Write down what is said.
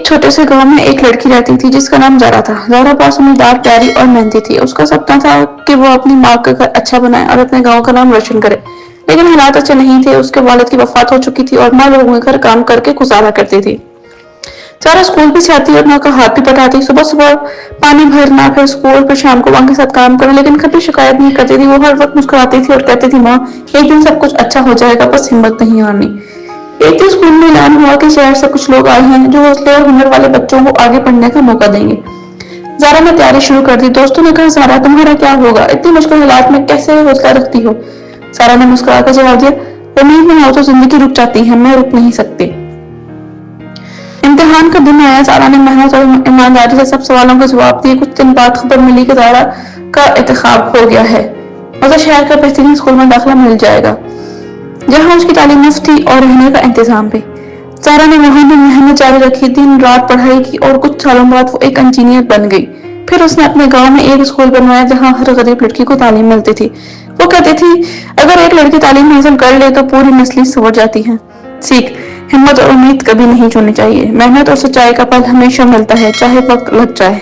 एक छोटे से गांव में एक लड़की रहती थी जिसका नाम ज़ारा था। ज़ारा पासुमीदार, प्यारी और मेहनती थी। उसका सपना था कि वो अपनी माँ का घर अच्छा बनाए और अपने गांव का नाम रोशन करे, लेकिन हालात अच्छे नहीं थे। उसके वालिद की वफात हो चुकी थी और माँ लोगों के घर काम करके गुजारा करती थी। ज़ारा स्कूल भी जाती और माँ का हाथ भी बटाती। सुबह सुबह पानी भरना, फिर स्कूल, फिर शाम को माँ के साथ काम करना, लेकिन कभी शिकायत नहीं करती थी। वो हर वक्त मुस्कुराती थी और कहती थी, माँ एक दिन सब कुछ अच्छा हो जाएगा, बस हिम्मत नहीं हारनी। एक दिन स्कूल में ऐलान हुआ कि शहर से कुछ लोग आए हैं जो हौसले और हुनर वाले बच्चों को आगे पढ़ने का मौका देंगे। ज़ारा ने तैयारी शुरू कर दी। दोस्तों ने कहा, ज़ारा तुम्हारा क्या होगा, इतनी मुश्किल हालात में कैसे हौसला रखती हो? ज़ारा ने मुस्कुरा कर जवाब दिया, उम्मीद में हो तो जिंदगी रुक जाती है, मैं रुक नहीं सकती। इम्तिहान का दिन आया। ज़ारा ने मेहनत और ईमानदारी से सब सवालों के जवाब दिए। कुछ दिन बाद खबर मिली कि ज़ारा का इंतखाब हो गया है, उसे शहर का बेहतरीन स्कूल में दाखिला मिल जाएगा, जहाँ उसकी तालीम मुफ्त थी और रहने का इंतजाम भी। ज़ारा ने वहाँ भी मेहनत जारी रखी, दिन रात पढ़ाई की और कुछ सालों बाद वो एक इंजीनियर बन गई। फिर उसने अपने गांव में एक स्कूल बनवाया जहाँ हर गरीब लड़की को तालीम मिलती थी। वो कहती थी, अगर एक लड़की तालीम हासिल कर ले तो पूरी नस्लें संवर जाती हैं। सीख, हिम्मत और उम्मीद कभी नहीं छोड़नी चाहिए। मेहनत और सच्चाई का फल हमेशा मिलता है, चाहे वक्त लग जाए।